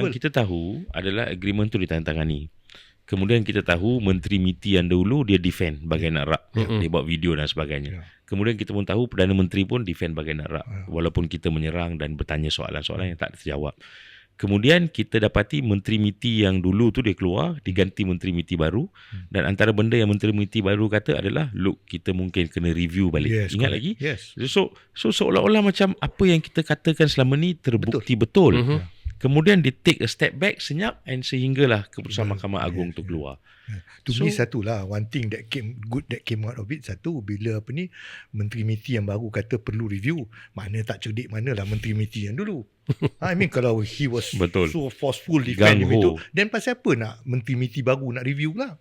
Yang kita tahu adalah agreement tu ditandatangani. Kemudian kita tahu Menteri MITI yang dahulu dia defend bagai nak rak. Dia buat video dan sebagainya. Kemudian kita pun tahu Perdana Menteri pun defend bagai nak rak. Walaupun kita menyerang dan bertanya soalan-soalan yang tak terjawab. Kemudian kita dapati Menteri MITI yang dulu tu dia keluar, diganti Menteri MITI baru. Dan antara benda yang Menteri MITI baru kata adalah, look, kita mungkin kena review balik. Ingat lagi? So seolah-olah macam apa yang kita katakan selama ni terbukti betul. Kemudian dia take a step back senyap and sehinggalah keputusan Mahkamah Agung tu keluar. To me satulah, one thing that came out of it, satu, bila Menteri MITI yang baru kata perlu review, mana tak cerdik manalah Menteri MITI yang dulu. I mean kalau he was so forceful defend him itu, then pasal apa nak Menteri MITI baru nak review lah?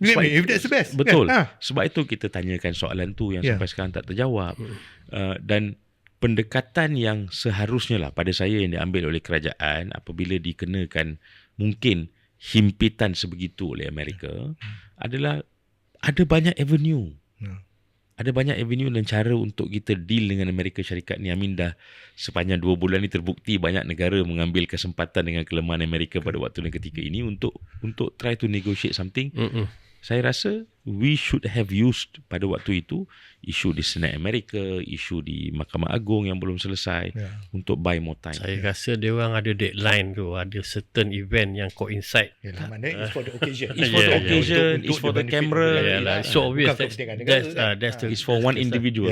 If that's the best. Betul. Kan? Sebab itu kita tanyakan soalan tu yang sampai sekarang tak terjawab. Dan pendekatan yang seharusnya lah pada saya yang diambil oleh kerajaan apabila dikenakan mungkin himpitan sebegitu oleh Amerika adalah ada banyak avenue. Ada banyak avenue dan cara untuk kita deal dengan Amerika Syarikat ni. Amin dah sepanjang 2 bulan ni terbukti banyak negara mengambil kesempatan dengan kelemahan Amerika pada waktu dan ketika ini untuk try to negotiate something. Saya rasa we should have used pada waktu itu isu di Senat Amerika, isu di Mahkamah Agung yang belum selesai untuk buy more time. Saya rasa dia orang ada deadline tu, ada certain event yang coincide. It's for the occasion. It's for the occasion, it's for the camera. So obvious. It's for one individual.